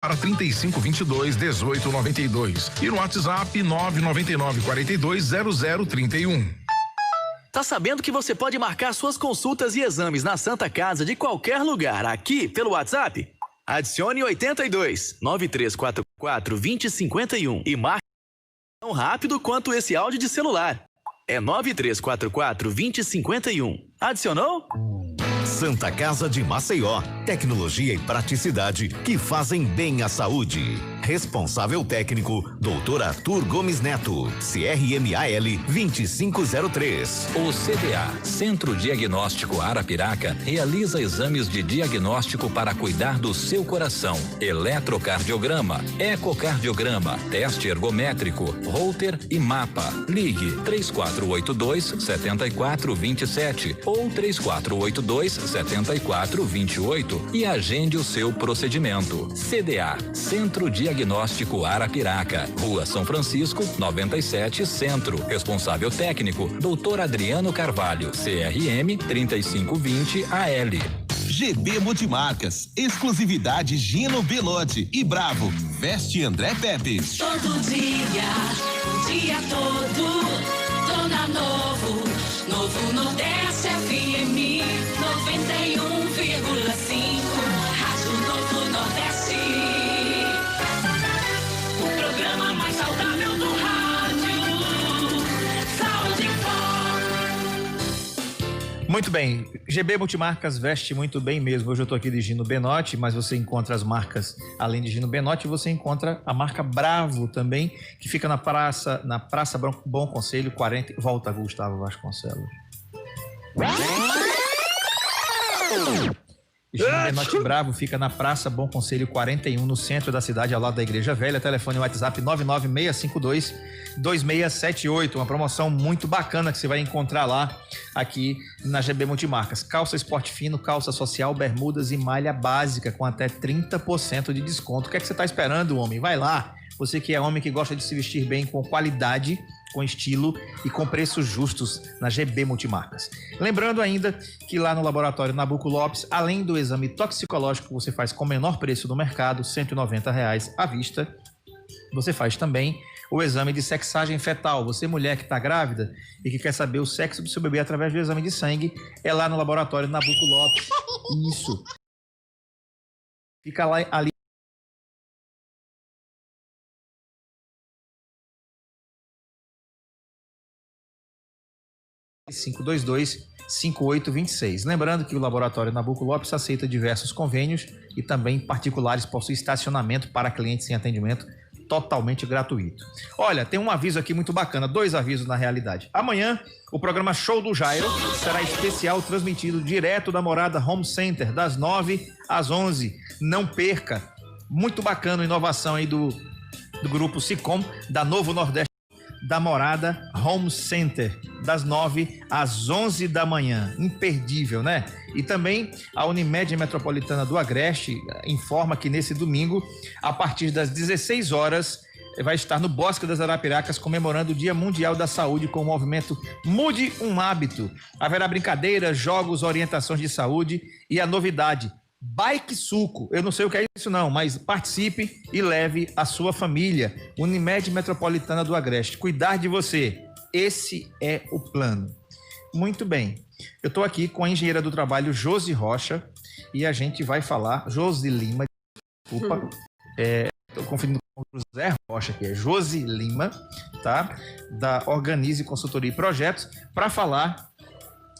para 3522-1892 e no WhatsApp 999-420031. Tá sabendo que você pode marcar suas consultas e exames na Santa Casa de qualquer lugar aqui pelo WhatsApp? Adicione 82 9344 2051 e marque tão rápido quanto esse áudio de celular. É 9344 2051. Adicionou? Santa Casa de Maceió, tecnologia e praticidade que fazem bem à saúde. Responsável técnico, Dr. Arthur Gomes Neto, CRMAL 2503. O CDA, Centro Diagnóstico Arapiraca, realiza exames de diagnóstico para cuidar do seu coração. Eletrocardiograma, ecocardiograma, teste ergométrico, Holter e mapa. Ligue 3482-7427 ou 3482-7428 e agende o seu procedimento. CDA, Centro Diagnóstico Arapiraca, Rua São Francisco, 97, Centro. Responsável técnico, Dr. Adriano Carvalho, CRM 3520 AL. GB Multimarcas, exclusividade Gino Belotti e Bravo, veste André Pepe. Todo dia, o dia todo, tô na Novo Nordeste FM 91,5, Rádio Novo Nordeste. O programa mais saudável do rádio, Saúde em Foco. Muito bem, GB Multimarcas veste muito bem mesmo. Hoje eu tô aqui de Gino Benotti, mas você encontra as marcas, além de Gino Benotti, você encontra a marca Bravo também, que fica na Praça Bom Conselho 40. Volta, Gustavo Vasconcelos. Gino Benotti Bravo fica na Praça Bom Conselho 41, no centro da cidade, ao lado da Igreja Velha. Telefone WhatsApp 99652-2678. Uma promoção muito bacana que você vai encontrar lá, aqui na GB Multimarcas. Calça esporte fino, calça social, bermudas e malha básica com até 30% de desconto. O que é que você está esperando, homem? Vai lá. Você que é homem que gosta de se vestir bem, com qualidade, com estilo e com preços justos na GB Multimarcas. Lembrando ainda que lá no laboratório Nabuco Lopes, além do exame toxicológico que você faz com o menor preço do mercado, R$190 à vista, você faz também o exame de sexagem fetal. Você, mulher que está grávida e que quer saber o sexo do seu bebê através do exame de sangue, é lá no laboratório Nabuco Lopes. Isso. Fica lá ali. 522-5826. Lembrando que o laboratório Nabuco Lopes aceita diversos convênios e também particulares possui estacionamento para clientes sem atendimento totalmente gratuito. Olha, tem um aviso aqui muito bacana, dois avisos na realidade. Amanhã, o programa Show do Jairo será especial, transmitido direto da Morada Home Center, das 9 às 11. Não perca. Muito bacana a inovação aí do grupo Sicom, da Novo Nordeste, da Morada Home Center, das 9 às 11 da manhã. Imperdível, né? E também a Unimed Metropolitana do Agreste informa que nesse domingo, a partir das 16 horas, vai estar no Bosque das Arapiracas comemorando o Dia Mundial da Saúde com o movimento Mude um Hábito. Haverá brincadeiras, jogos, orientações de saúde e a novidade, Bike Suco. Eu não sei o que é isso não, mas participe e leve a sua família. Unimed Metropolitana do Agreste, cuidar de você. Esse é o plano. Muito bem. Eu estou aqui com a engenheira do trabalho Josi Rocha e a gente vai falar, Josi Lima, desculpa, estou confundindo com o José Rocha, que é Josi Lima, tá? Da Organize Consultoria e Projetos, para falar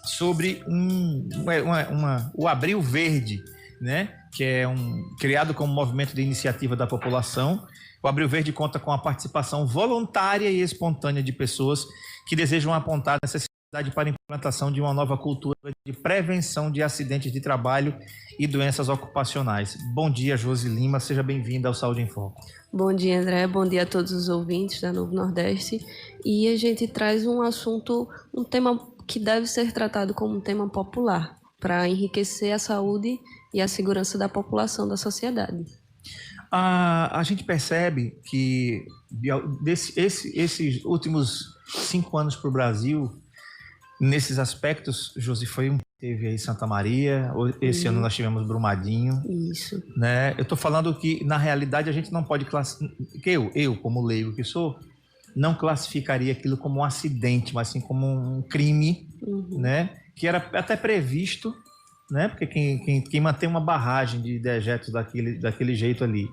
sobre o Abril Verde, né? Que é criado como movimento de iniciativa da população. O Abril Verde conta com a participação voluntária e espontânea de pessoas que desejam apontar a necessidade para a implantação de uma nova cultura de prevenção de acidentes de trabalho e doenças ocupacionais. Bom dia, Josi Lima, seja bem-vinda ao Saúde em Foco. Bom dia, André, bom dia a todos os ouvintes da Novo Nordeste. E a gente traz um assunto, um tema que deve ser tratado como um tema popular, para enriquecer a saúde e a segurança da população, da sociedade. A gente percebe que esses últimos 5 anos para o Brasil nesses aspectos, Josi, teve aí Santa Maria, esse ano nós tivemos Brumadinho. Isso. Né? Eu estou falando que, na realidade, a gente não pode classificar, eu, como leigo que sou, não classificaria aquilo como um acidente, mas sim como um crime, né? Que era até previsto, né? Porque quem mantém uma barragem de dejetos daquele jeito ali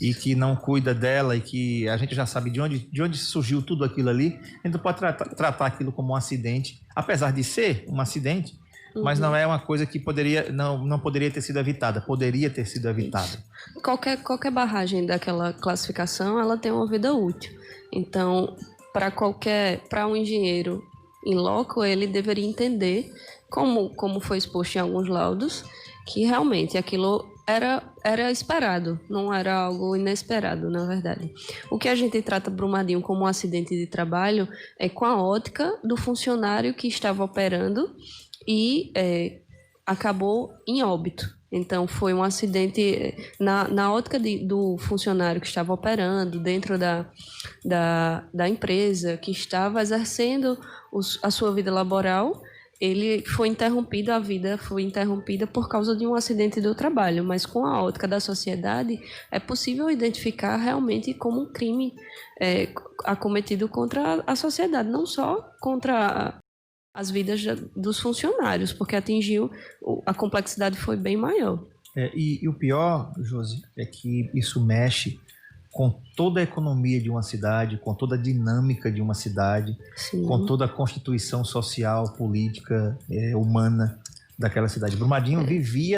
e que não cuida dela e que a gente já sabe de onde surgiu tudo aquilo ali, a gente pode tratar aquilo como um acidente, apesar de ser um acidente, mas não é uma coisa que não poderia ter sido evitada, poderia ter sido evitada. Qualquer barragem daquela classificação, ela tem uma vida útil. Então, para um engenheiro em loco, ele deveria entender, como foi exposto em alguns laudos, que realmente aquilo era esperado, não era algo inesperado, na verdade. O que a gente trata Brumadinho como um acidente de trabalho é com a ótica do funcionário que estava operando e acabou em óbito. Então, foi um acidente na ótica do funcionário que estava operando dentro da empresa, que estava exercendo a sua vida laboral. Ele foi interrompido, a vida foi interrompida por causa de um acidente do trabalho, mas com a ótica da sociedade é possível identificar realmente como um crime acometido contra a sociedade, não só contra as vidas dos funcionários, porque a complexidade foi bem maior. E o pior, Josi, é que isso mexe com toda a economia de uma cidade, com toda a dinâmica de uma cidade, Sim. com toda a constituição social, política, humana daquela cidade. Brumadinho vivia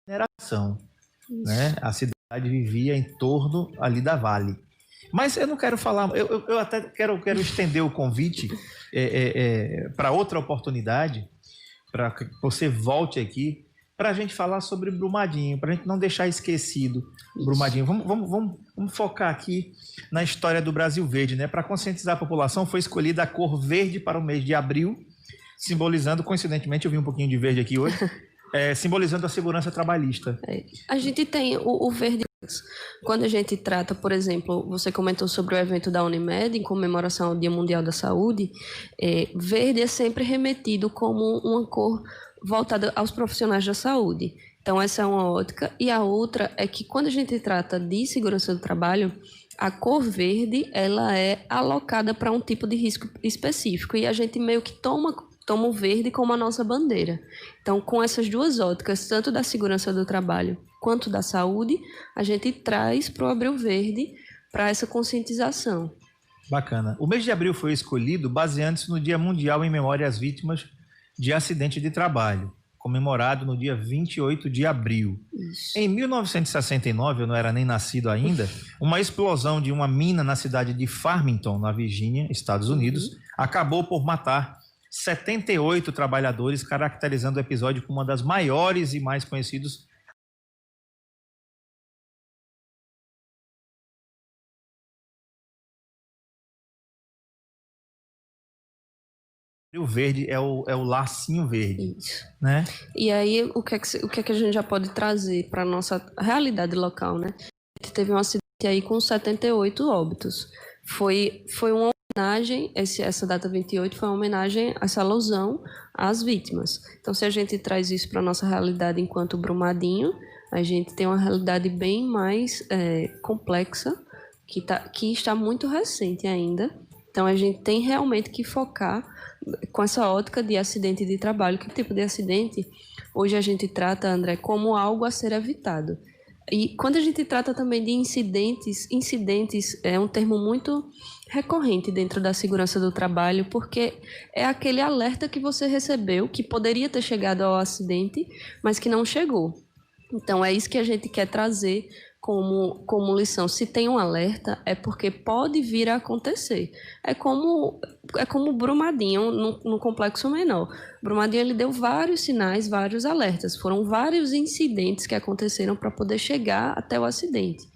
mineração, né? A cidade vivia em torno ali da Vale. Mas eu não quero falar, eu até quero estender o convite para outra oportunidade, para que você volte aqui, para a gente falar sobre Brumadinho, para a gente não deixar esquecido Brumadinho. Vamos focar aqui na história do Brasil Verde, né? Para conscientizar a população, foi escolhida a cor verde para o mês de abril, simbolizando, coincidentemente, eu vi um pouquinho de verde aqui hoje, simbolizando a segurança trabalhista. A gente tem o verde. Quando a gente trata, por exemplo, você comentou sobre o evento da Unimed em comemoração ao Dia Mundial da Saúde, verde é sempre remetido como uma cor voltada aos profissionais da saúde. Então, essa é uma ótica. E a outra é que quando a gente trata de segurança do trabalho, a cor verde ela é alocada para um tipo de risco específico e a gente meio que toma o verde como a nossa bandeira. Então, com essas duas óticas, tanto da segurança do trabalho quanto da saúde, a gente traz para o Abril Verde para essa conscientização. Bacana. O mês de abril foi escolhido baseando-se no Dia Mundial em Memória às Vítimas de Acidente de Trabalho, comemorado no dia 28 de abril. Isso. Em 1969, eu não era nem nascido ainda, uma explosão de uma mina na cidade de Farmington, na Virgínia, Estados Unidos, acabou por matar 78 trabalhadores, caracterizando o episódio como uma das maiores e mais conhecidos. O verde é o lacinho verde. Isso. Né? E aí, o que é que a gente já pode trazer para a nossa realidade local, né? A gente teve um acidente aí com 78 óbitos. Foi uma homenagem, essa data 28 foi uma homenagem, essa alusão às vítimas. Então, se a gente traz isso para a nossa realidade enquanto Brumadinho, a gente tem uma realidade bem mais complexa, que está muito recente ainda. Então, a gente tem realmente que focar com essa ótica de acidente de trabalho. Que tipo de acidente hoje a gente trata, André, como algo a ser evitado. E quando a gente trata também de incidentes é um termo muito recorrente dentro da segurança do trabalho, porque é aquele alerta que você recebeu, que poderia ter chegado ao acidente, mas que não chegou. Então, é isso que a gente quer trazer como lição. Se tem um alerta, é porque pode vir a acontecer. É como Brumadinho, no complexo menor. Brumadinho, ele deu vários sinais, vários alertas. Foram vários incidentes que aconteceram para poder chegar até o acidente.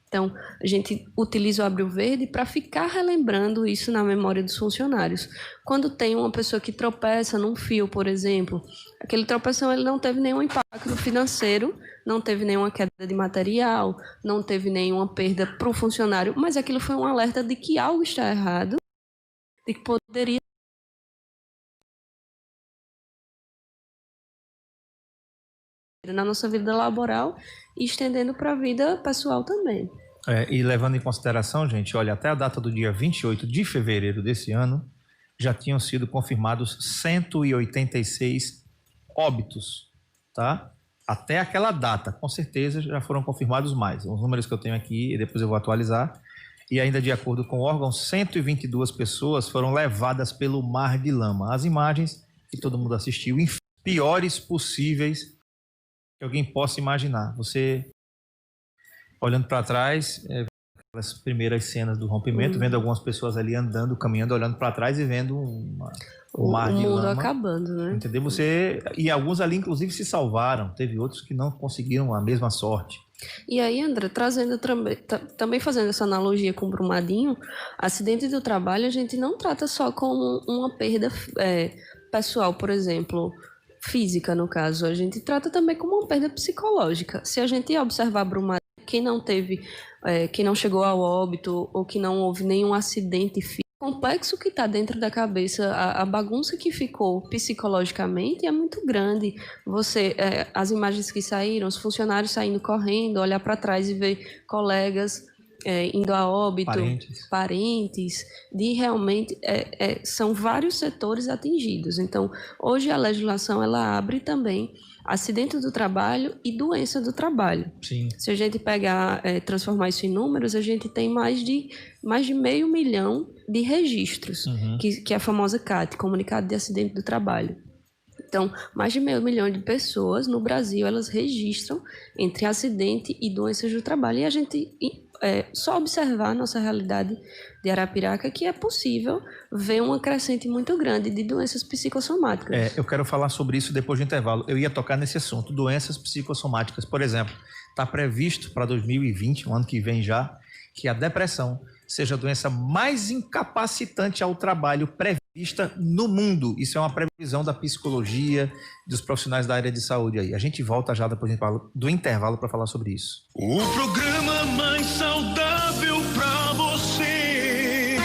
Então, a gente utiliza o Abril Verde para ficar relembrando isso na memória dos funcionários. Quando tem uma pessoa que tropeça num fio, por exemplo, aquele tropeção ele não teve nenhum impacto financeiro, não teve nenhuma queda de material, não teve nenhuma perda para o funcionário, mas aquilo foi um alerta de que algo está errado, de que poderia na nossa vida laboral e estendendo para a vida pessoal também. E levando em consideração, gente, olha, até a data do dia 28 de fevereiro desse ano, já tinham sido confirmados 186 óbitos, tá? Até aquela data, com certeza já foram confirmados mais. Os números que eu tenho aqui, e depois eu vou atualizar. E ainda de acordo com o órgão, 122 pessoas foram levadas pelo mar de lama. As imagens que todo mundo assistiu, piores possíveis que alguém possa imaginar. Você, olhando para trás, aquelas primeiras cenas do rompimento, vendo algumas pessoas ali andando, caminhando, olhando para trás e vendo o mar de lama. O mundo acabando, né? Entendeu? E alguns ali, inclusive, se salvaram. Teve outros que não conseguiram a mesma sorte. E aí, André, trazendo também fazendo essa analogia com o Brumadinho, acidente do trabalho a gente não trata só como uma perda pessoal, por exemplo, física no caso, a gente trata também como uma perda psicológica. Se a gente observar Brumadinho, quem não chegou ao óbito ou que não houve nenhum acidente físico, o complexo que está dentro da cabeça, a bagunça que ficou psicologicamente é muito grande. As imagens que saíram, os funcionários saindo correndo, olhar para trás e ver colegas indo a óbito, parentes realmente são vários setores atingidos. Então, hoje a legislação ela abre também acidente do trabalho e doença do trabalho. Sim. Se a gente pegar, transformar isso em números, a gente tem mais de 500 mil de registros, que é a famosa CAT, Comunicado de Acidente do Trabalho. Então, mais de 500 mil de pessoas no Brasil, elas registram entre acidente e doenças do trabalho. E a gente só observar a nossa realidade de Arapiraca que é possível ver uma crescente muito grande de doenças psicossomáticas. Eu quero falar sobre isso depois do intervalo. Eu ia tocar nesse assunto, doenças psicossomáticas. Por exemplo, está previsto para 2020, o ano que vem já, que a depressão seja a doença mais incapacitante ao trabalho prevista no mundo. Isso é uma previsão da psicologia, dos profissionais da área de saúde aí. A gente volta já depois do intervalo para falar sobre isso. O programa mais saudável para você.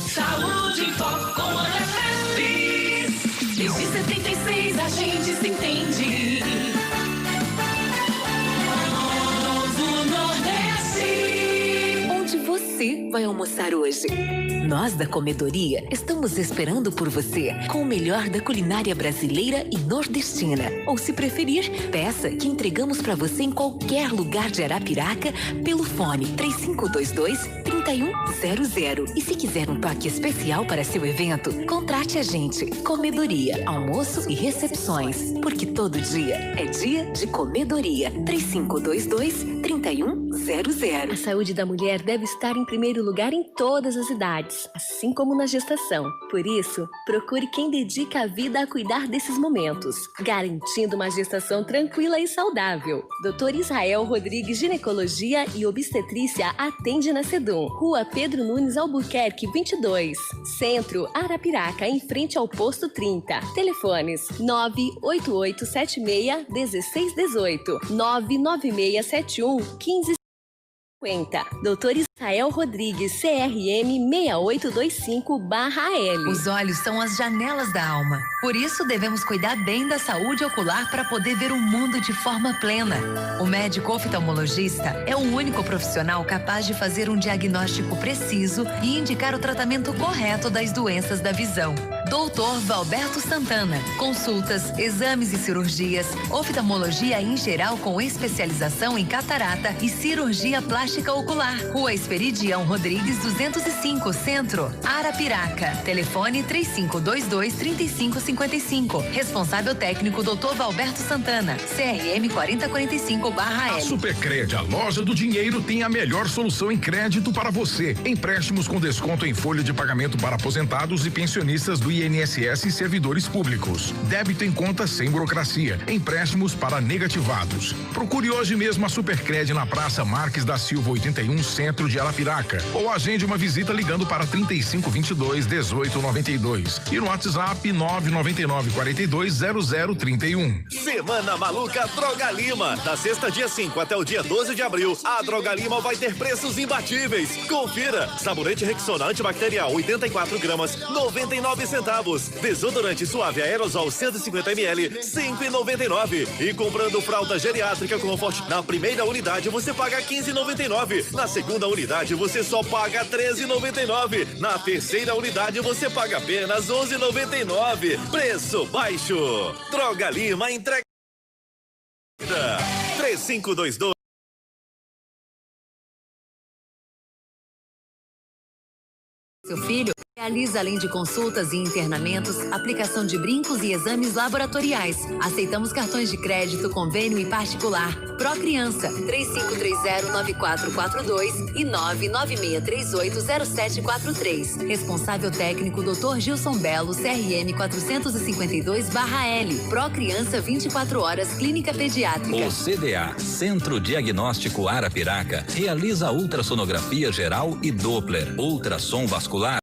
Saúde em Foco com a Refes. Desde 76 a gente se entende. Novo Nordeste. Onde você vai almoçar hoje? Nós da Comedoria estamos esperando por você com o melhor da culinária brasileira e nordestina. Ou se preferir, peça que entregamos para você em qualquer lugar de Arapiraca pelo fone 3522-3100. E se quiser um toque especial para seu evento, contrate a gente. Comedoria, almoço e recepções. Porque todo dia é dia de Comedoria. 3522-3100. A saúde da mulher deve estar em primeiro lugar em todas as idades, assim como na gestação. Por isso, procure quem dedica a vida a cuidar desses momentos, garantindo uma gestação tranquila e saudável. Dr. Israel Rodrigues Ginecologia e Obstetrícia atende na Sedum, Rua Pedro Nunes Albuquerque 22, Centro, Arapiraca, em frente ao Posto 30. Telefones 98876-1618, 99671-1550. Dr. Israel Rodrigues, CRM 6825/L. Os olhos são as janelas da alma. Por isso, devemos cuidar bem da saúde ocular para poder ver o mundo de forma plena. O médico oftalmologista é o único profissional capaz de fazer um diagnóstico preciso e indicar o tratamento correto das doenças da visão. Dr. Valberto Santana. Consultas, exames e cirurgias, oftalmologia em geral com especialização em catarata e cirurgia plástica ocular. Rua Esperidião Rodrigues 205, Centro, Arapiraca. Telefone 3522-3555. Responsável técnico Dr. Valberto Santana. CRM 4045/L. A Supercred, a loja do dinheiro, tem a melhor solução em crédito para você. Empréstimos com desconto em folha de pagamento para aposentados e pensionistas do INSS e servidores públicos. Débito em conta sem burocracia. Empréstimos para negativados. Procure hoje mesmo a Supercred na Praça Marques da Silva 81, Centro de Arapiraca. Ou agende uma visita ligando para 3522-1892. E no WhatsApp 999-420031. Semana Maluca Droga Lima. Da sexta, dia 5 até o dia 12 de abril, a Droga Lima vai ter preços imbatíveis. Confira. Sabonete Rexona antibacterial 84 gramas, 99 centavos. centavos. Desodorante suave aerosol 150 ml, 5,99. E comprando fralda geriátrica Comfort, na primeira unidade você paga 15,99. Na segunda unidade você só paga 13,99. Na terceira unidade você paga apenas 11,99. Preço baixo. Droga Lima, entrega 3522. Seu filho realiza, além de consultas e internamentos, aplicação de brincos e exames laboratoriais. Aceitamos cartões de crédito, convênio e particular. Procriança, 3530-9442 e 996380743. Responsável técnico, Dr. Gilson Belo, CRM 452/L. Procriança 24 horas, Clínica Pediátrica. O CDA, Centro Diagnóstico Arapiraca, realiza ultrassonografia geral e Doppler, ultrassom vascular,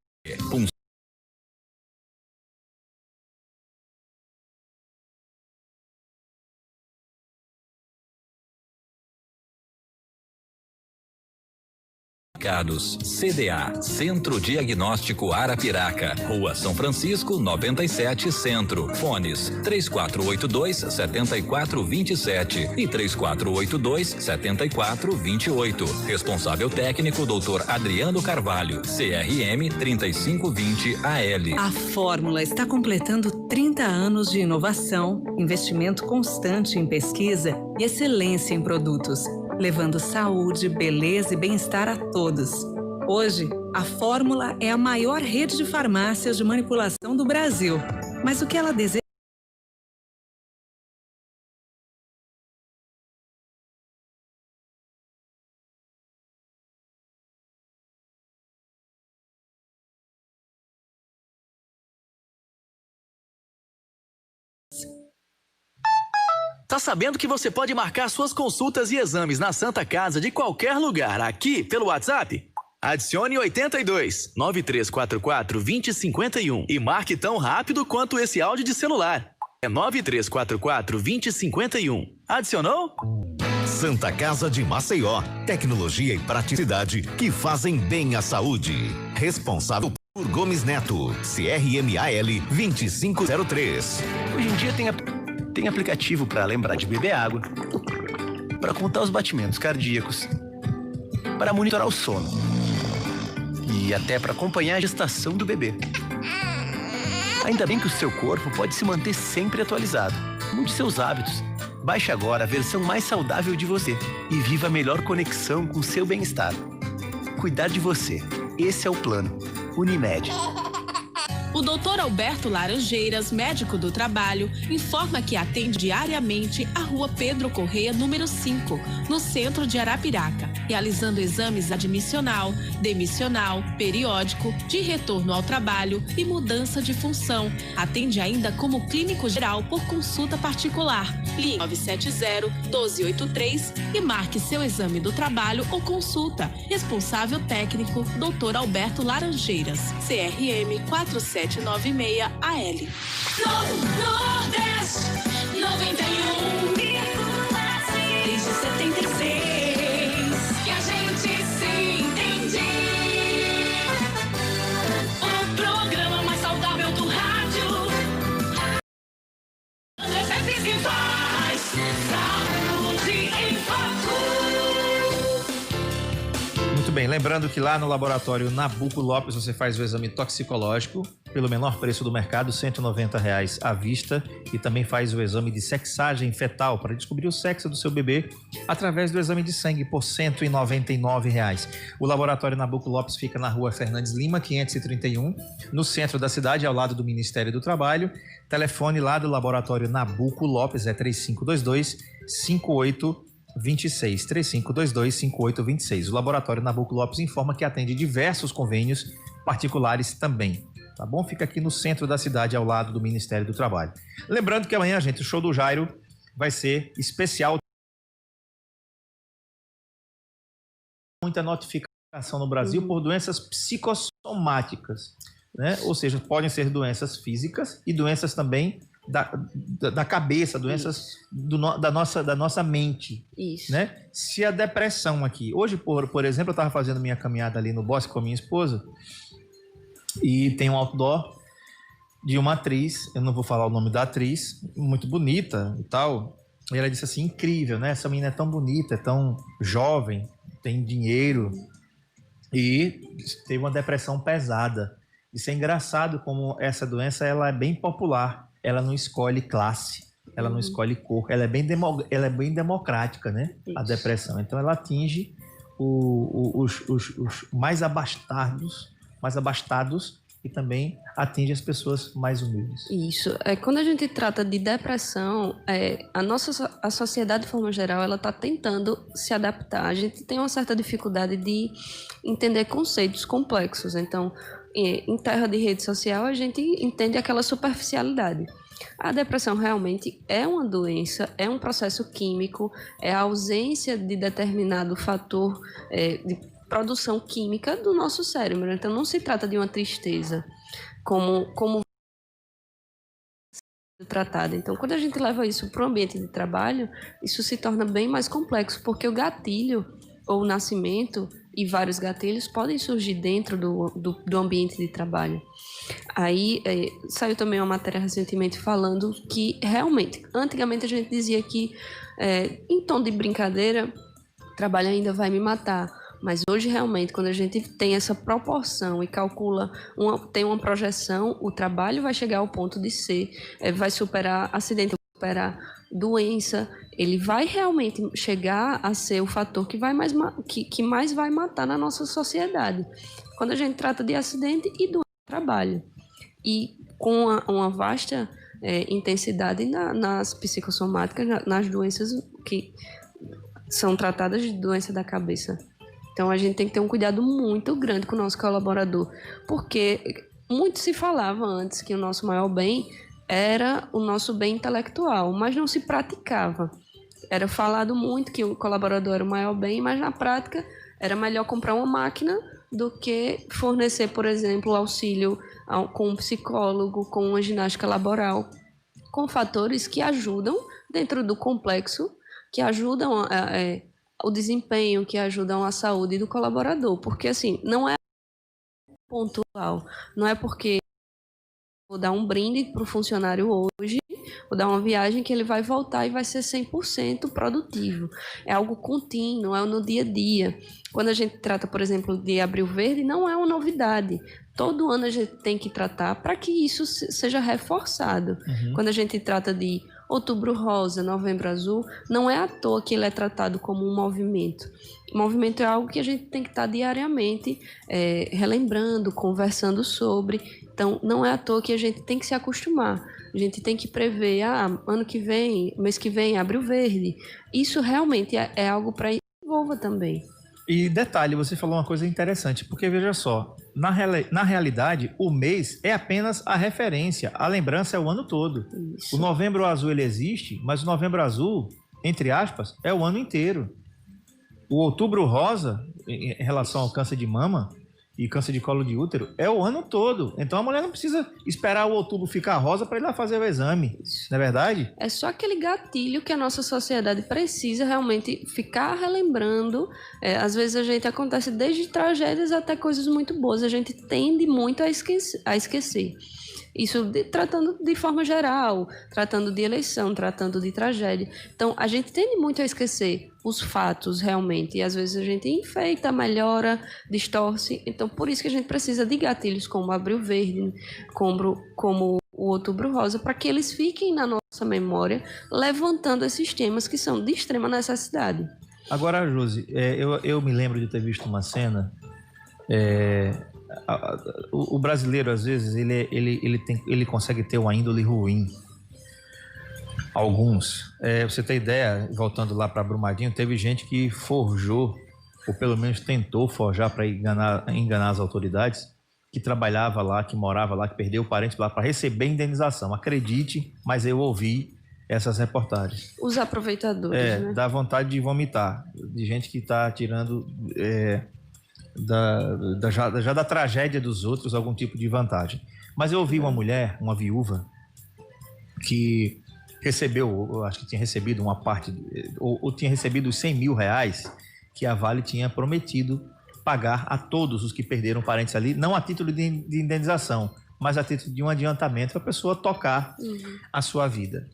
CDA, Centro Diagnóstico Arapiraca, Rua São Francisco, 97, Centro. Fones 3482-7427 e 3482-7428. Responsável técnico, Dr. Adriano Carvalho, CRM 3520-AL. A Fórmula está completando 30 anos de inovação, investimento constante em pesquisa e excelência em produtos, levando saúde, beleza e bem-estar a todos. Hoje, a Fórmula é a maior rede de farmácias de manipulação do Brasil. Mas o que ela deseja? Tá sabendo que você pode marcar suas consultas e exames na Santa Casa de qualquer lugar, aqui pelo WhatsApp? Adicione 82 9344 2051 e marque tão rápido quanto esse áudio de celular. É 9344 2051. Adicionou? Santa Casa de Maceió, tecnologia e praticidade que fazem bem à saúde. Responsável por Gomes Neto, CRMAL 2503. Hoje em dia tem aplicativo para lembrar de beber água, para contar os batimentos cardíacos, para monitorar o sono e até para acompanhar a gestação do bebê. Ainda bem que o seu corpo pode se manter sempre atualizado. Mude seus hábitos. Baixe agora a versão mais saudável de você e viva a melhor conexão com seu bem-estar. Cuidar de você. Esse é o plano. Unimed. O Dr. Alberto Laranjeiras, médico do trabalho, informa que atende diariamente a Rua Pedro Correia, número 5, no centro de Arapiraca, realizando exames admissional, demissional, periódico, de retorno ao trabalho e mudança de função. Atende ainda como clínico geral por consulta particular. Ligue 970-1283 e marque seu exame do trabalho ou consulta. Responsável técnico, Dr. Alberto Laranjeiras, CRM 4796-AL. Nordeste 91,6 desde 76 que a gente se entende. O programa mais saudável do rádio. Sempre que faz saúde em foco. Muito bem, lembrando que lá no laboratório Nabuco Lopes você faz o exame toxicológico pelo menor preço do mercado, R$ 190 à vista, e também faz o exame de sexagem fetal para descobrir o sexo do seu bebê através do exame de sangue por R$ 199. O laboratório Nabuco Lopes fica na Rua Fernandes Lima, 531, no centro da cidade, ao lado do Ministério do Trabalho. Telefone lá do laboratório Nabuco Lopes é 3522-5826, 3522-5826. O laboratório Nabuco Lopes informa que atende diversos convênios particulares também. Tá bom? Fica aqui no centro da cidade, ao lado do Ministério do Trabalho. Lembrando que amanhã, gente, o show do Jairo vai ser especial. Muita notificação no Brasil por doenças psicossomáticas, né? Ou seja, podem ser doenças físicas e doenças também da cabeça, doenças da nossa mente. Isso. Né? Se a depressão aqui... Hoje, por exemplo, eu estava fazendo minha caminhada ali no bosque com a minha esposa e tem um outdoor de uma atriz, eu não vou falar o nome da atriz, muito bonita e tal. E ela disse assim, incrível, né? Essa menina é tão bonita, é tão jovem, tem dinheiro e teve uma depressão pesada. Isso é engraçado como essa doença ela é bem popular, ela não escolhe classe, ela não escolhe cor, ela é bem democrática, né? A depressão. Então ela atinge os mais abastados e também atinge as pessoas mais humildes. Isso. Quando a gente trata de depressão, a sociedade, de forma geral, ela está tentando se adaptar. A gente tem uma certa dificuldade de entender conceitos complexos. Então, em terra de rede social, a gente entende aquela superficialidade. A depressão realmente é uma doença, é um processo químico, é a ausência de determinado fator de produção química do nosso cérebro. Então, não se trata de uma tristeza como tratada. Então, quando a gente leva isso para o ambiente de trabalho, isso se torna bem mais complexo, porque o gatilho ou o nascimento e vários gatilhos podem surgir dentro do ambiente de trabalho. Aí saiu também uma matéria recentemente falando que realmente, antigamente a gente dizia que em tom de brincadeira, trabalho ainda vai me matar. Mas hoje, realmente, quando a gente tem essa proporção e calcula, tem uma projeção, o trabalho vai chegar ao ponto de ser, vai superar acidente, vai superar doença, ele vai realmente chegar a ser o fator que mais vai matar na nossa sociedade. Quando a gente trata de acidente e doença do trabalho. E com uma vasta intensidade nas psicossomáticas, nas doenças que são tratadas de doença da cabeça. Então, a gente tem que ter um cuidado muito grande com o nosso colaborador, porque muito se falava antes que o nosso maior bem era o nosso bem intelectual, mas não se praticava. Era falado muito que o colaborador era o maior bem, mas na prática era melhor comprar uma máquina do que fornecer, por exemplo, auxílio com um psicólogo, com uma ginástica laboral, com fatores que ajudam dentro do complexo, que ajudam o desempenho, que ajudam a saúde do colaborador, porque assim, não é pontual, não é porque vou dar um brinde para o funcionário hoje, vou dar uma viagem que ele vai voltar e vai ser 100% produtivo. É algo contínuo, é no dia a dia. Quando a gente trata, por exemplo, de Abril Verde, não é uma novidade. Todo ano a gente tem que tratar para que isso seja reforçado. Quando a gente trata de Outubro Rosa, Novembro Azul, não é à toa que ele é tratado como um movimento. O movimento é algo que a gente tem que estar diariamente relembrando, conversando sobre. Então, não é à toa que a gente tem que se acostumar. A gente tem que prever, ano que vem, mês que vem, Abril Verde. Isso realmente é algo para envolver também. E detalhe, você falou uma coisa interessante, porque veja só, na realidade, o mês é apenas a referência, a lembrança é o ano todo. Isso. O Novembro Azul ele existe, mas o Novembro Azul, entre aspas, é o ano inteiro. O Outubro Rosa, em relação ao câncer de mama e câncer de colo de útero, é o ano todo. Então a mulher não precisa esperar o outubro ficar rosa para ir lá fazer o exame, não é verdade? É só aquele gatilho que a nossa sociedade precisa realmente ficar relembrando. Às vezes acontece desde tragédias até coisas muito boas. A gente tende muito a esquecer. Isso tratando de forma geral, tratando de eleição, tratando de tragédia. Então, a gente tende muito a esquecer os fatos realmente. E às vezes a gente enfeita, melhora, distorce. Então, por isso que a gente precisa de gatilhos como Abril Verde, como o Outubro Rosa, para que eles fiquem na nossa memória, levantando esses temas que são de extrema necessidade. Agora, Josi, eu me lembro de ter visto uma cena... O brasileiro, às vezes, ele consegue ter uma índole ruim. Alguns. Você tem ideia, voltando lá para Brumadinho, teve gente que forjou, ou pelo menos tentou forjar para enganar as autoridades, que trabalhava lá, que morava lá, que perdeu parentes lá para receber indenização. Acredite, mas eu ouvi essas reportagens. Os aproveitadores, né? Dá vontade de vomitar. De gente que está tirando... já da tragédia dos outros algum tipo de vantagem. Mas eu ouvi uma mulher, uma viúva, que recebeu, eu acho que tinha recebido uma parte, ou tinha recebido os 100 mil reais que a Vale tinha prometido pagar a todos os que perderam parentes ali, não a título de indenização, mas a título de um adiantamento para a pessoa tocar a sua vida.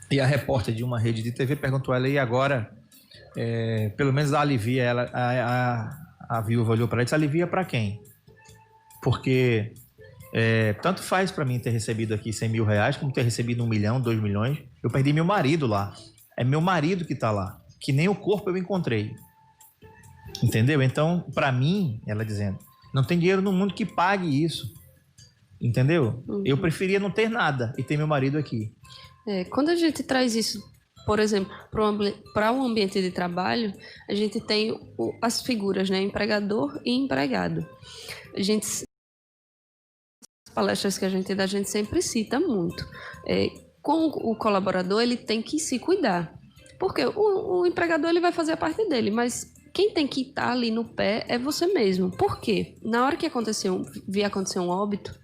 E a repórter de uma rede de TV perguntou a ela, e agora, pelo menos alivia ela, a viúva olhou para ela e disse, alivia para quem? Porque tanto faz para mim ter recebido aqui 100 mil reais, como ter recebido 1 milhão, 2 milhões. Eu perdi meu marido lá. É meu marido que está lá, que nem o corpo eu encontrei. Entendeu? Então, para mim, ela dizendo, não tem dinheiro no mundo que pague isso. Entendeu? Eu preferia não ter nada e ter meu marido aqui. Quando a gente traz isso, por exemplo, para um ambiente de trabalho, a gente tem as figuras, né? Empregador e empregado. As palestras que a gente dá, a gente sempre cita muito. Com o colaborador, ele tem que se cuidar. Porque o empregador ele vai fazer a parte dele, mas quem tem que estar ali no pé é você mesmo. Por quê? Na hora que vir acontecer um óbito,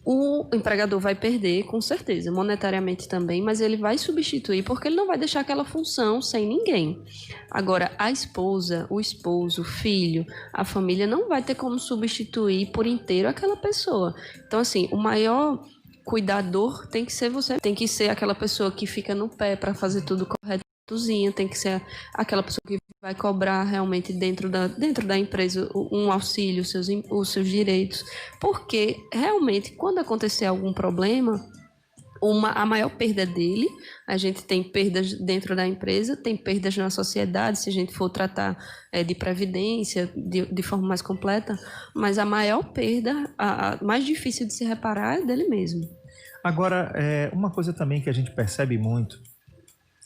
o empregador vai perder, com certeza, monetariamente também, mas ele vai substituir, porque ele não vai deixar aquela função sem ninguém. Agora, a esposa, o esposo, o filho, a família não vai ter como substituir por inteiro aquela pessoa. Então, assim, o maior cuidador tem que ser você, tem que ser aquela pessoa que fica no pé para fazer tudo corretozinho, tem que ser aquela pessoa que vai cobrar realmente dentro da empresa um auxílio, os seus direitos, porque realmente quando acontecer algum problema, a maior perda dele, a gente tem perdas dentro da empresa, tem perdas na sociedade, se a gente for tratar de previdência de forma mais completa, mas a maior perda, a mais difícil de se reparar é dele mesmo. Agora, uma coisa também que a gente percebe muito,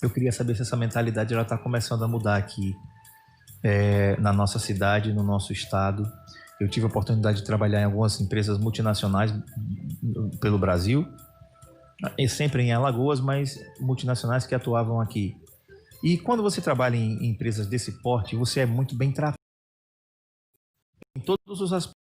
eu queria saber se essa mentalidade está começando a mudar aqui na nossa cidade, no nosso estado. Eu tive a oportunidade de trabalhar em algumas empresas multinacionais pelo Brasil, e sempre em Alagoas, mas multinacionais que atuavam aqui. E quando você trabalha em empresas desse porte, você é muito bem tratado em todos os aspectos.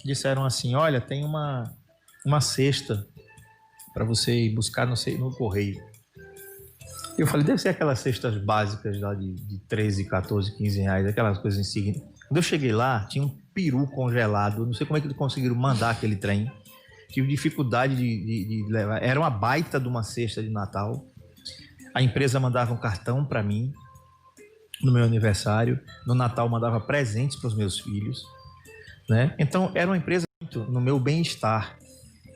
Disseram assim, olha, tem uma cesta para você ir buscar no correio. Eu falei, deve ser aquelas cestas básicas lá de 13, 14, 15 reais, aquelas coisas insignes. Quando eu cheguei lá, tinha um peru congelado, não sei como é que eles conseguiram mandar aquele trem. Tive dificuldade de levar. Era uma baita de uma cesta de Natal. A empresa mandava um cartão para mim no meu aniversário. No Natal mandava presentes para os meus filhos, né? Então era uma empresa muito no meu bem-estar.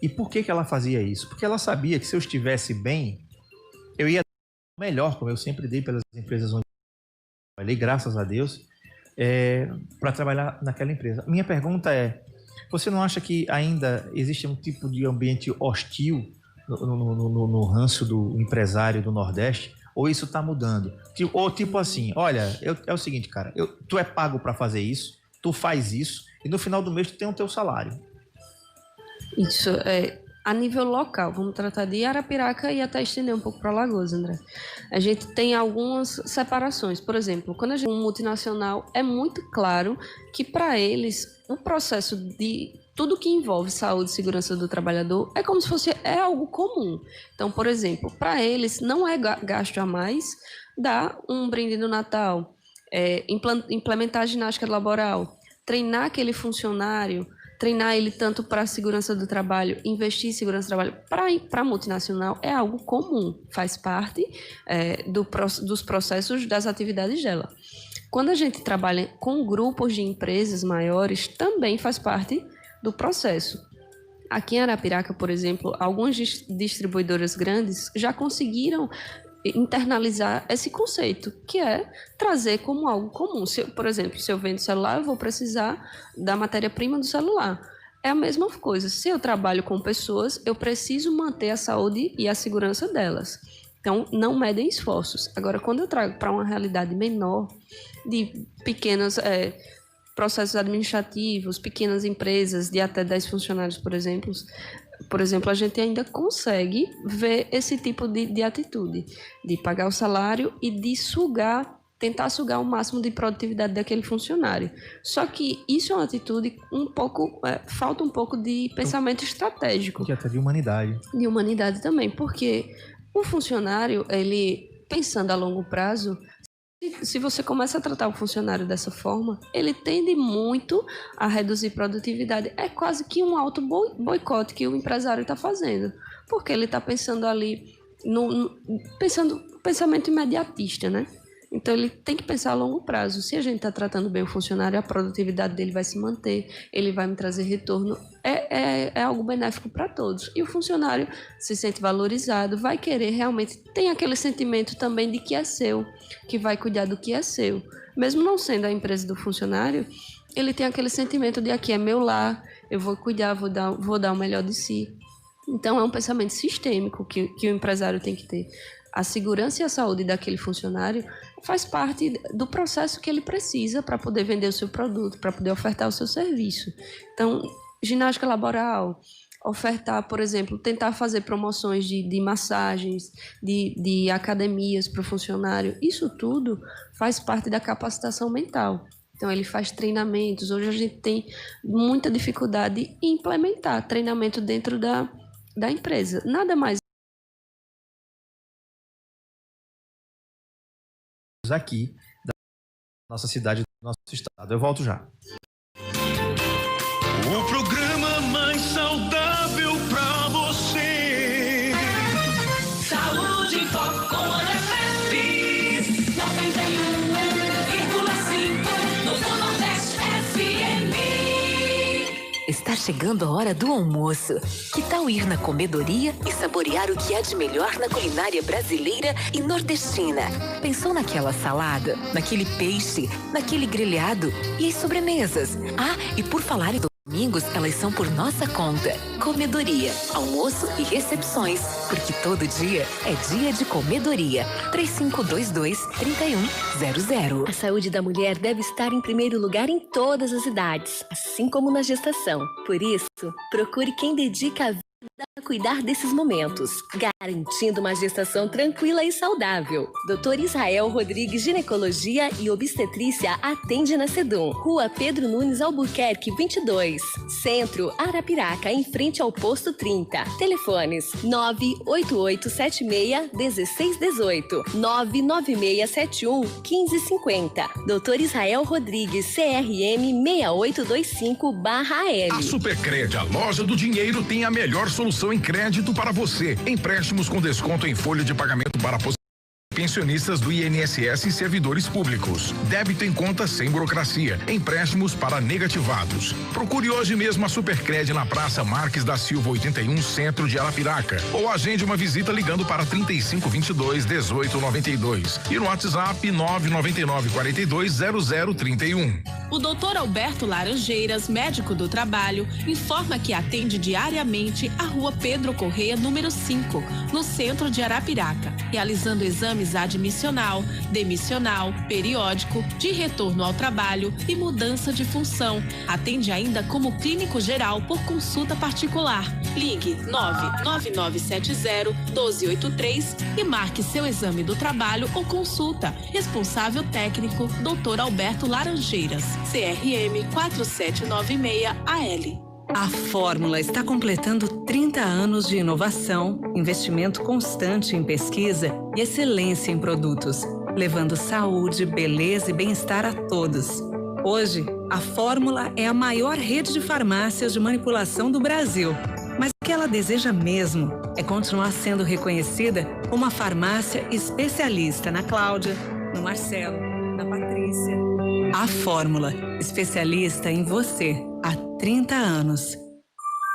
E por que ela fazia isso? Porque ela sabia que se eu estivesse bem, eu ia dar melhor, como eu sempre dei pelas empresas onde eu trabalhei, graças a Deus, para trabalhar naquela empresa. Minha pergunta é, você não acha que ainda existe um tipo de ambiente hostil no ranço do empresário do Nordeste? Ou isso está mudando? Ou tipo assim, olha, é o seguinte, cara, tu é pago para fazer isso, tu faz isso, e no final do mês tu tem o teu salário. Isso a nível local, vamos tratar de Arapiraca e até estender um pouco para Alagoas, André. A gente tem algumas separações. Por exemplo, quando a gente tem um multinacional, é muito claro que para eles o processo de tudo que envolve saúde e segurança do trabalhador é como se fosse algo comum. Então, por exemplo, para eles não é gasto a mais dar um brinde no Natal, implementar a ginástica laboral, treinar aquele funcionário, treinar ele tanto para a segurança do trabalho, investir em segurança do trabalho, para a multinacional é algo comum, faz parte dos processos das atividades dela. Quando a gente trabalha com grupos de empresas maiores, também faz parte do processo. Aqui em Arapiraca, por exemplo, algumas distribuidoras grandes já conseguiram internalizar esse conceito, que é trazer como algo comum. Por exemplo, se eu vendo celular, eu vou precisar da matéria-prima do celular. É a mesma coisa. Se eu trabalho com pessoas, eu preciso manter a saúde e a segurança delas. Então, não medem esforços. Agora, quando eu trago para uma realidade menor, de pequenos processos administrativos, pequenas empresas de até 10 funcionários, por exemplo, a gente ainda consegue ver esse tipo de atitude, de pagar o salário e de tentar sugar o máximo de produtividade daquele funcionário. Só que isso é uma atitude falta um pouco de pensamento estratégico. E até de humanidade. De humanidade também, porque o funcionário, ele, pensando a longo prazo, Se você começa a tratar o funcionário dessa forma, ele tende muito a reduzir produtividade. É quase que um auto-boicote que o empresário está fazendo, porque ele está pensando ali, pensamento imediatista, né? Então, ele tem que pensar a longo prazo. Se a gente está tratando bem o funcionário, a produtividade dele vai se manter, ele vai me trazer retorno. É algo benéfico para todos. E o funcionário se sente valorizado, vai querer realmente... Tem aquele sentimento também de que é seu, que vai cuidar do que é seu. Mesmo não sendo a empresa do funcionário, ele tem aquele sentimento de aqui é meu lar, eu vou cuidar, vou dar o melhor de si. Então, é um pensamento sistêmico que o empresário tem que ter. A segurança e a saúde daquele funcionário faz parte do processo que ele precisa para poder vender o seu produto, para poder ofertar o seu serviço. Então, ginástica laboral, ofertar, por exemplo, tentar fazer promoções de massagens, de academias para o funcionário, isso tudo faz parte da capacitação mental. Então, ele faz treinamentos. Hoje a gente tem muita dificuldade em implementar treinamento dentro da empresa. Nada mais aqui da nossa cidade, do nosso estado. Eu volto já. O programa mais saudável pra você. Saúde em Foco com André Pepe. 91,5 no Nordeste FM. Está chegando a hora do almoço. Que tal ir na comedoria e saborear o que há de melhor na culinária brasileira e nordestina? Pensou naquela salada, naquele peixe, naquele grelhado e as sobremesas? Ah, e por falar em domingos, elas são por nossa conta. Comedoria, almoço e recepções, porque todo dia é dia de comedoria. 3522-3100. A saúde da mulher deve estar em primeiro lugar em todas as idades, assim como na gestação. Por isso, procure quem dedica a vida a cuidar desses momentos, garantindo uma gestação tranquila e saudável. Dr. Israel Rodrigues Ginecologia e Obstetrícia atende na Sedum, Rua Pedro Nunes Albuquerque 22, Centro, Arapiraca, em frente ao Posto 30. Telefones 98876-1618, 99671-1550. Dr. Israel Rodrigues, CRM 6825/L. A Supercred, a loja do dinheiro, tem a melhor solução em crédito para você. Empréstimos com desconto em folha de pagamento para pensionistas do INSS e servidores públicos. Débito em conta sem burocracia. Empréstimos para negativados. Procure hoje mesmo a Supercred na Praça Marques da Silva 81, Centro de Arapiraca. Ou agende uma visita ligando para 3522-1892. E no WhatsApp 999-420031. O Dr. Alberto Laranjeiras, médico do trabalho, informa que atende diariamente a Rua Pedro Correia, número 5, no centro de Arapiraca, realizando exames admissional, demissional, periódico, de retorno ao trabalho e mudança de função. Atende ainda como clínico geral por consulta particular. Ligue 99970-1283 e marque seu exame do trabalho ou consulta. Responsável técnico, Dr. Alberto Laranjeiras, CRM 4796-AL. A Fórmula está completando 30 anos de inovação, investimento constante em pesquisa e excelência em produtos, levando saúde, beleza e bem-estar a todos. Hoje, a Fórmula é a maior rede de farmácias de manipulação do Brasil. Mas o que ela deseja mesmo é continuar sendo reconhecida como uma farmácia especialista na Cláudia, no Marcelo, na Patrícia. A Fórmula, especialista em você há 30 anos.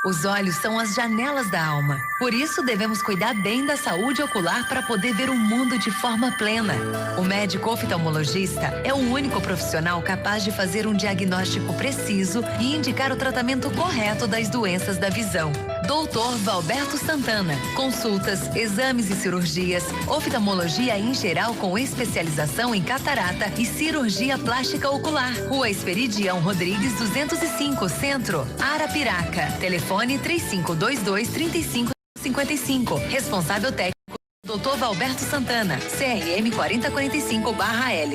Os olhos são as janelas da alma. Por isso, devemos cuidar bem da saúde ocular para poder ver o mundo de forma plena. O médico oftalmologista é o único profissional capaz de fazer um diagnóstico preciso e indicar o tratamento correto das doenças da visão. Dr. Valberto Santana. Consultas, exames e cirurgias, oftalmologia em geral com especialização em catarata e cirurgia plástica ocular. Rua Esperidião Rodrigues 205, Centro, Arapiraca. Telefone 3522-3555. Responsável técnico, Dr. Valberto Santana, CRM 4045/L.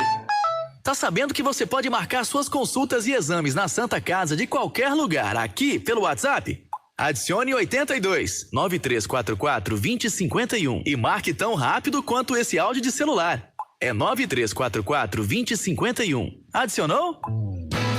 Tá sabendo que você pode marcar suas consultas e exames na Santa Casa de qualquer lugar, aqui pelo WhatsApp? Adicione 82 9344 2051 e marque tão rápido quanto esse áudio de celular. é 9344-2051. Adicionou?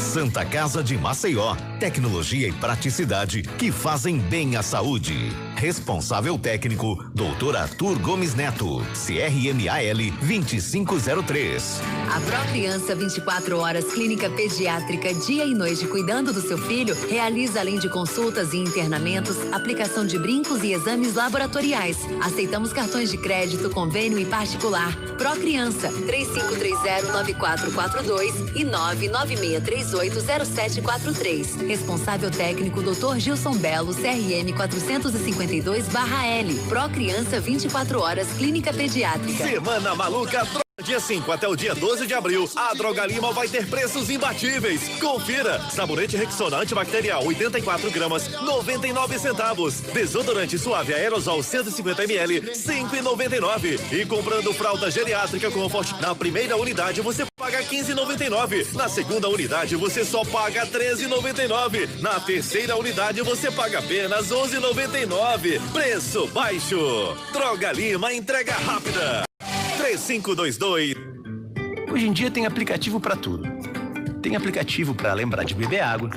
Santa Casa de Maceió, tecnologia e praticidade que fazem bem à saúde. Responsável técnico, Dr. Arthur Gomes Neto, CRMAL 2503. A Procriança 24 horas clínica pediátrica dia e noite cuidando do seu filho realiza além de consultas e internamentos, aplicação de brincos e exames laboratoriais. Aceitamos cartões de crédito, convênio e particular. Procriança 3530-9442 e 996380743. Responsável técnico Dr. Gilson Belo, CRM 452/L. Procriança 24 horas clínica pediátrica. Semana Maluca Dia 5 até o dia 12 de abril, a Droga Lima vai ter preços imbatíveis. Confira: sabonete Rexona antibacterial 84 gramas, 99 centavos. Desodorante suave aerosol 150 ml, 5,99. E comprando fralda geriátrica Comfort, na primeira unidade você paga 15,99. Na segunda unidade você só paga 13,99. Na terceira unidade você paga apenas 11,99. Preço baixo. Droga Lima, entrega rápida. 3522. Hoje em dia tem aplicativo para tudo. Tem aplicativo para lembrar de beber água,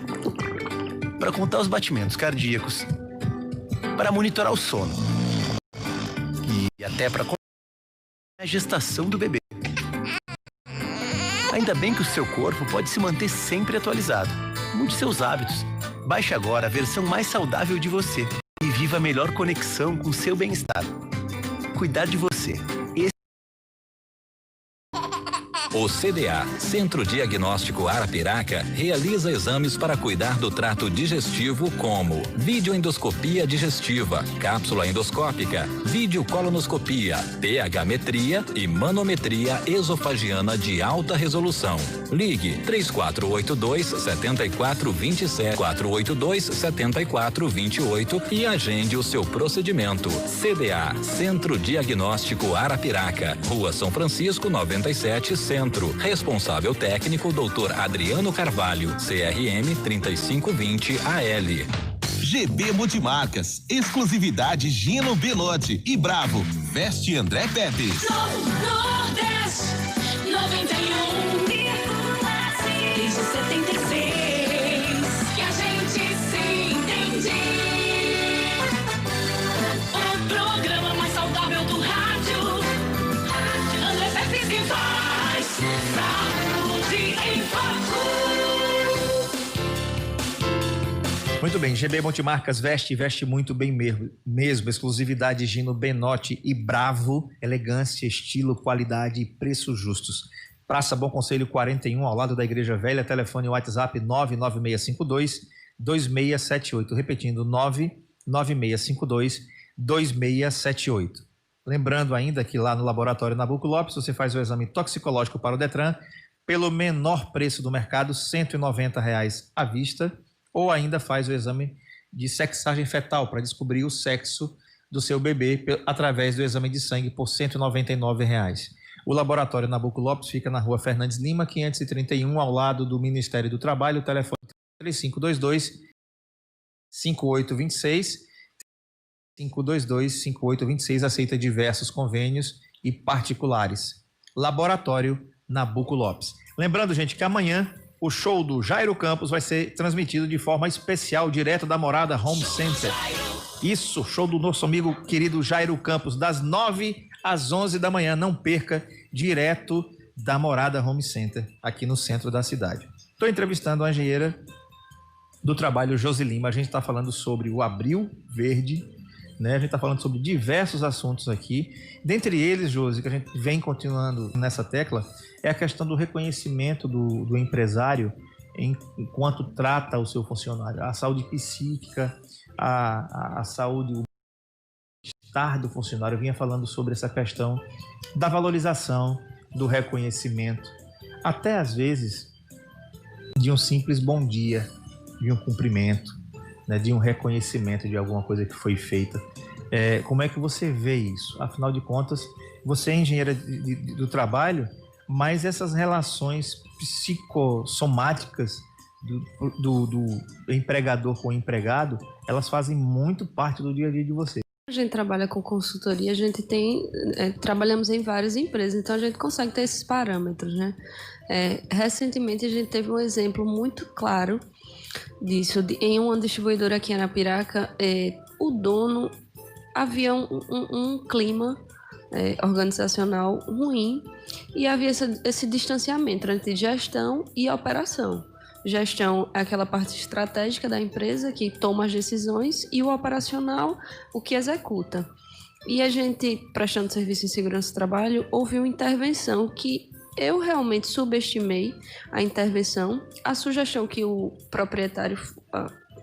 para contar os batimentos cardíacos, para monitorar o sono e até para a gestação do bebê. Ainda bem que o seu corpo pode se manter sempre atualizado. Mude seus hábitos. Baixe agora a versão mais saudável de você e viva a melhor conexão com seu bem-estar. Cuidar de você. O CDA, Centro Diagnóstico Arapiraca, realiza exames para cuidar do trato digestivo como videoendoscopia digestiva, cápsula endoscópica, videocolonoscopia, pH-metria e manometria esofagiana de alta resolução. Ligue 3482-7427, 482-7428 e agende o seu procedimento. CDA, Centro Diagnóstico Arapiraca, Rua São Francisco, 97, Centro. Responsável técnico, Dr. Adriano Carvalho, CRM 3520 AL. GB Multimarcas, exclusividade Gino Belotti e Bravo, veste André Pepe. Nordeste 91, desde 76, que a gente se entende. O programa mais saudável do rádio, André Pepe que faz saúde em foco. Muito bem, GB Multimarcas veste muito bem mesmo. Exclusividade Gino Benotti e Bravo, elegância, estilo, qualidade e preços justos. Praça Bom Conselho 41, ao lado da Igreja Velha, telefone WhatsApp 99652-2678. Repetindo, 99652-2678. Lembrando ainda que lá no Laboratório Nabuco Lopes você faz o exame toxicológico para o Detran pelo menor preço do mercado, R$ 190 à vista, ou ainda faz o exame de sexagem fetal para descobrir o sexo do seu bebê através do exame de sangue por R$ 199. O Laboratório Nabuco Lopes fica na Rua Fernandes Lima, 531, ao lado do Ministério do Trabalho. O telefone 3522-5826, 522-5826, aceita diversos convênios e particulares. Laboratório Nabuco Lopes. Lembrando, gente, que amanhã o show do Jairo Campos vai ser transmitido de forma especial, direto da Morada Home Center. Isso, show do nosso amigo querido Jairo Campos, das 9 às 11 da manhã. Não perca, direto da Morada Home Center, aqui no centro da cidade. Estou entrevistando a engenheira do trabalho Josi Lima. A gente está falando sobre o Abril Verde, né? A gente está falando sobre diversos assuntos aqui. Dentre eles, Josi, que a gente vem continuando nessa tecla, é a questão do reconhecimento do empresário enquanto trata o seu funcionário. A saúde psíquica, a saúde, o bem-estar do funcionário. Eu vinha falando sobre essa questão da valorização, do reconhecimento, até às vezes de um simples bom dia, de um cumprimento, né, de um reconhecimento de alguma coisa que foi feita. Como é que você vê isso? Afinal de contas, você é engenheira do trabalho, mas essas relações psicossomáticas do empregador com o empregado, elas fazem muito parte do dia a dia de você. A gente trabalha com consultoria, a gente trabalhamos em várias empresas, então a gente consegue ter esses parâmetros, né? Recentemente a gente teve um exemplo muito claro disso, em uma distribuidora aqui em Arapiraca, o dono, havia um clima organizacional ruim e havia esse distanciamento entre gestão e operação. Gestão é aquela parte estratégica da empresa que toma as decisões e o operacional, o que executa. E a gente, prestando serviço em segurança do trabalho, houve uma intervenção que eu realmente subestimei a intervenção. A sugestão que o proprietário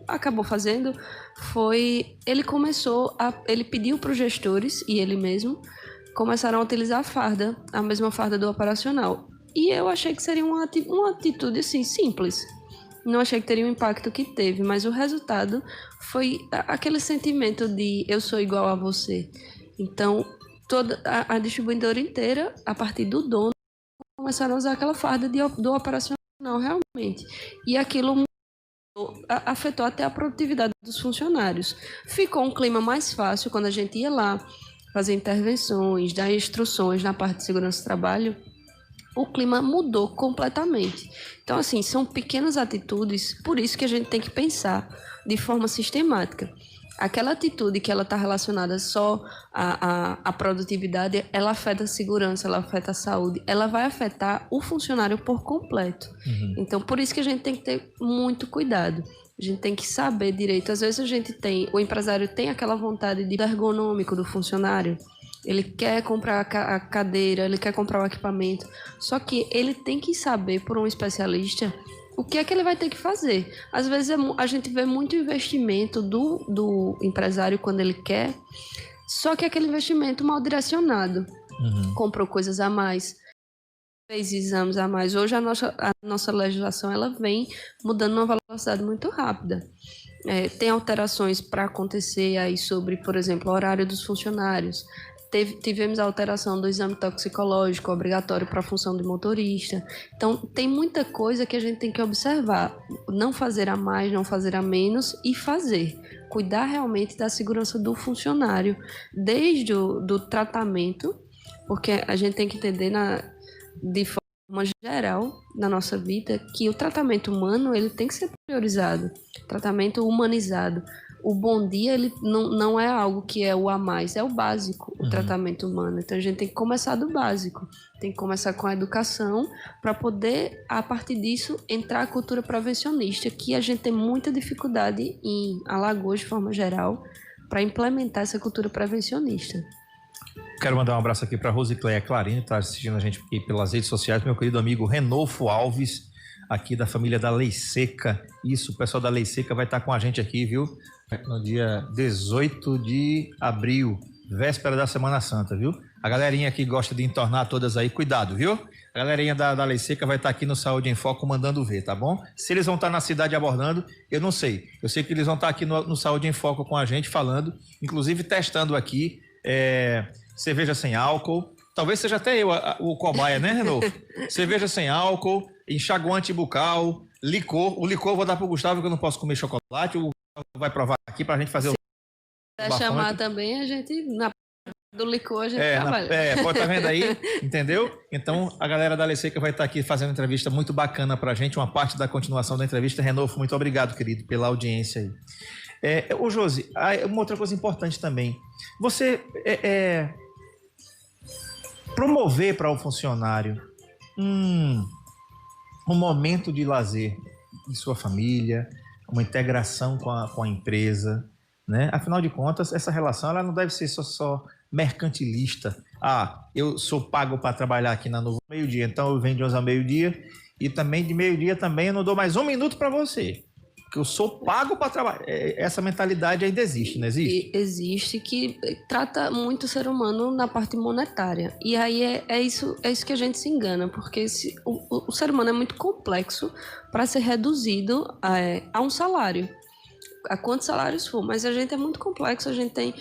acabou fazendo foi, ele pediu para os gestores e ele mesmo começaram a utilizar a mesma farda do operacional. E eu achei que seria uma atitude assim, simples. Não achei que teria o impacto que teve, mas o resultado foi aquele sentimento de eu sou igual a você. Então, toda a distribuidora inteira, a partir do dono, começaram a usar aquela farda do operacional realmente. E aquilo afetou até a produtividade dos funcionários. Ficou um clima mais fácil quando a gente ia lá fazer intervenções, dar instruções na parte de segurança do trabalho. O clima mudou completamente. Então, assim, são pequenas atitudes, por isso que a gente tem que pensar de forma sistemática. Aquela atitude que ela está relacionada só à produtividade, ela afeta a segurança, ela afeta a saúde, ela vai afetar o funcionário por completo. Uhum. Então, por isso que a gente tem que ter muito cuidado. A gente tem que saber direito. Às vezes o empresário tem aquela vontade de ergonômico do funcionário, ele quer comprar a cadeira, ele quer comprar o equipamento, só que ele tem que saber, por um especialista, o que é que ele vai ter que fazer. Às vezes a gente vê muito investimento do empresário quando ele quer, só que aquele investimento mal direcionado. Uhum. Comprou coisas a mais, fez exames a mais. Hoje a nossa legislação ela vem mudando numa velocidade muito rápida. Tem alterações para acontecer aí sobre, por exemplo, o horário dos funcionários. Tivemos a alteração do exame toxicológico obrigatório para a função de motorista. Então, tem muita coisa que a gente tem que observar. Não fazer a mais, não fazer a menos e fazer. Cuidar realmente da segurança do funcionário, desde do tratamento, porque a gente tem que entender de forma geral na nossa vida que o tratamento humano ele tem que ser priorizado. Tratamento humanizado. O bom dia, ele não é algo que é o a mais, é o básico, o tratamento humano. Então, a gente tem que começar do básico. Tem que começar com a educação para poder, a partir disso, entrar a cultura prevencionista, que a gente tem muita dificuldade em Alagoas, de forma geral, para implementar essa cultura prevencionista. Quero mandar um abraço aqui para Rosicléia Clarine, que está assistindo a gente aqui pelas redes sociais, meu querido amigo Renolfo Alves, aqui da família da Lei Seca. Isso, o pessoal da Lei Seca vai estar com a gente aqui, viu? No dia 18 de abril, véspera da Semana Santa, viu? A galerinha que gosta de entornar todas aí, cuidado, viu? A galerinha da Lei Seca vai estar aqui no Saúde em Foco mandando ver, tá bom? Se eles vão estar na cidade abordando, eu não sei. Eu sei que eles vão estar aqui no Saúde em Foco com a gente falando, inclusive testando aqui cerveja sem álcool. Talvez seja até eu o cobaia, né, Renolfo? Cerveja sem álcool, enxaguante bucal, licor. O licor eu vou dar pro Gustavo, que eu não posso comer chocolate. O Gustavo vai provar aqui pra gente fazer o... Se quiser chamar também, a gente, na do licor, a gente trabalha. Pode estar vendo aí, entendeu? Então, a galera da Lei Seca vai estar aqui fazendo uma entrevista muito bacana pra gente, uma parte da continuação da entrevista. Renolfo, muito obrigado, querido, pela audiência aí. Ô, Josi, uma outra coisa importante também. Você... promover para o funcionário um momento de lazer de sua família, uma integração com a empresa, né? Afinal de contas, essa relação ela não deve ser só mercantilista. Eu sou pago para trabalhar aqui na Novo meio-dia, então eu venho de 11 a meio-dia e também de meio-dia também eu não dou mais um minuto para você. Que eu sou pago para trabalhar. Essa mentalidade ainda existe, não existe? Existe, que trata muito o ser humano na parte monetária. E aí é isso que a gente se engana, porque o ser humano é muito complexo para ser reduzido a um salário, a quantos salários for, mas a gente é muito complexo, a gente tem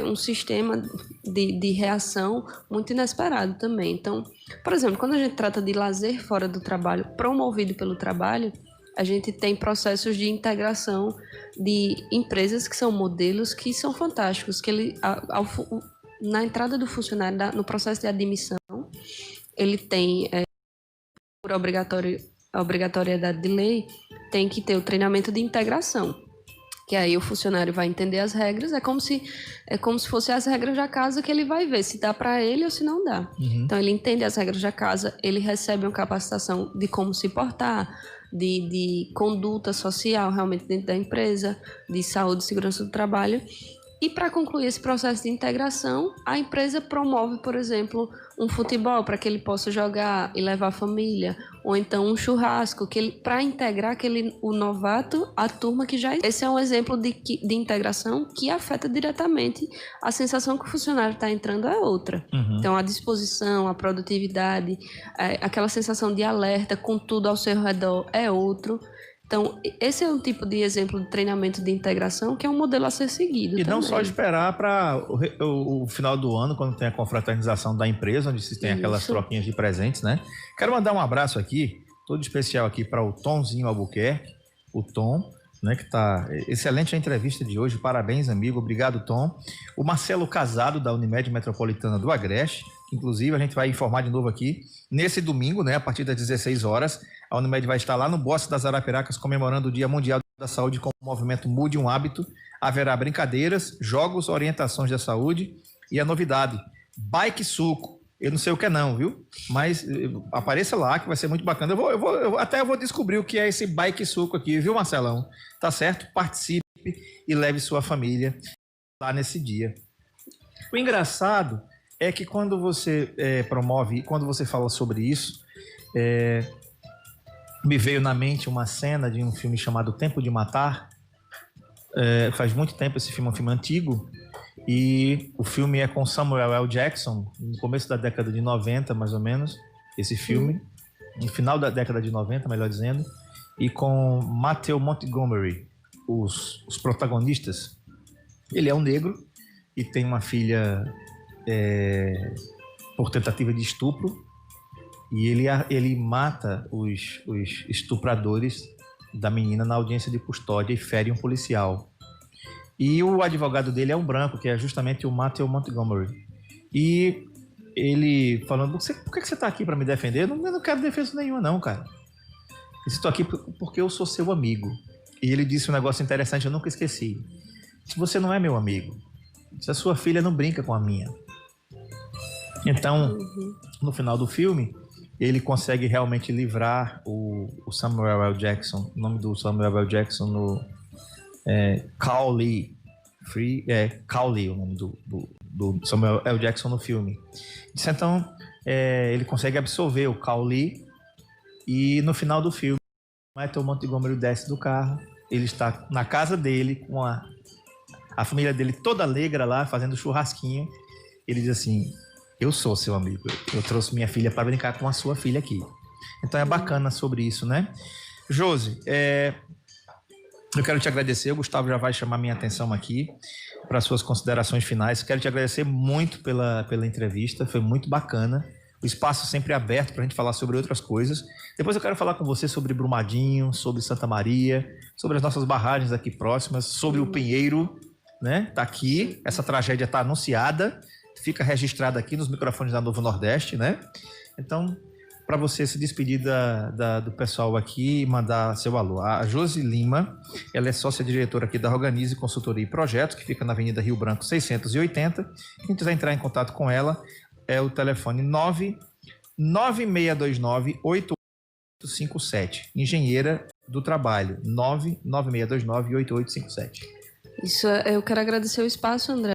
um sistema de reação muito inesperado também. Então, por exemplo, quando a gente trata de lazer fora do trabalho, promovido pelo trabalho, a gente tem processos de integração de empresas que são modelos que são fantásticos, que ele, na entrada do funcionário, no processo de admissão, ele tem, por obrigatoriedade de lei, tem que ter o treinamento de integração, que aí o funcionário vai entender as regras, é como se fosse as regras da casa, que ele vai ver se dá para ele ou se não dá. Então ele entende as regras da casa, ele recebe uma capacitação de como se portar, de conduta social realmente dentro da empresa, de saúde e segurança do trabalho. E para concluir esse processo de integração, a empresa promove, por exemplo, um futebol para que ele possa jogar e levar a família, ou então um churrasco, para integrar o novato à turma que já... Esse é um exemplo de integração que afeta diretamente a sensação que o funcionário está entrando é outra. Então, a disposição, a produtividade, aquela sensação de alerta com tudo ao seu redor é outro. Então, esse é um tipo de exemplo de treinamento de integração que é um modelo a ser seguido. E também. não só esperar para o final do ano, quando tem a confraternização da empresa, onde se tem aquelas troquinhas de presentes, né? Quero mandar um abraço aqui, todo especial aqui para o Tomzinho Albuquerque, o Tom, né, que está excelente a entrevista de hoje, parabéns, amigo, obrigado, Tom. O Marcelo Casado, da Unimed Metropolitana do Agreste, que inclusive a gente vai informar de novo aqui, nesse domingo, né, a partir das 16 horas, a Unimed vai estar lá no Bosque das Arapiracas comemorando o Dia Mundial da Saúde com o movimento Mude um Hábito. Haverá brincadeiras, jogos, orientações da saúde e a novidade, bike suco. Eu não sei o que é não, viu? Mas apareça lá que vai ser muito bacana. Eu vou descobrir o que é esse bike suco aqui, viu, Marcelão? Tá certo? Participe e leve sua família lá nesse dia. O engraçado é que quando você promove, quando você fala sobre isso, me veio na mente uma cena de um filme chamado Tempo de Matar. Faz muito tempo esse filme, é um filme antigo, e o filme é com Samuel L. Jackson, no começo da década de 90, mais ou menos, esse filme, no final da década de 90, melhor dizendo, e com Matthew Montgomery, os protagonistas. Ele é um negro e tem uma filha por tentativa de estupro, e ele mata os estupradores da menina na audiência de custódia e fere um policial. E o advogado dele é um branco, que é justamente o Matthew Montgomery. E ele falando, por que você está aqui para me defender? Eu não quero defesa nenhuma não, cara. Eu estou aqui porque eu sou seu amigo. E ele disse um negócio interessante, eu nunca esqueci. Se você não é meu amigo, se a sua filha não brinca com a minha. Então, no final do filme, ele consegue realmente livrar o Samuel L. Jackson, o nome do Samuel L. Jackson no Cowley, Cowley, o nome do Samuel L. Jackson no filme. Então, ele consegue absorver o Cowley e no final do filme, Matthew Montgomery desce do carro, ele está na casa dele com a família dele toda alegra lá, fazendo churrasquinho. Ele diz assim, eu sou seu amigo, eu trouxe minha filha para brincar com a sua filha aqui. Então é bacana sobre isso, né? Josi, eu quero te agradecer, o Gustavo já vai chamar minha atenção aqui para suas considerações finais. Quero te agradecer muito pela entrevista, foi muito bacana. O espaço sempre aberto para a gente falar sobre outras coisas. Depois eu quero falar com você sobre Brumadinho, sobre Santa Maria, sobre as nossas barragens aqui próximas, sobre o Pinheiro, né? Tá aqui, essa tragédia está anunciada, fica registrada aqui nos microfones da Novo Nordeste, né? Então, para você se despedir do pessoal aqui e mandar seu alô. A Josi Lima, ela é sócia-diretora aqui da Organize Consultoria e Projetos, que fica na Avenida Rio Branco 680. Quem quiser entrar em contato com ela, é o telefone 99629-8857. Engenheira do Trabalho, 99629-8857. Isso, eu quero agradecer o espaço, André.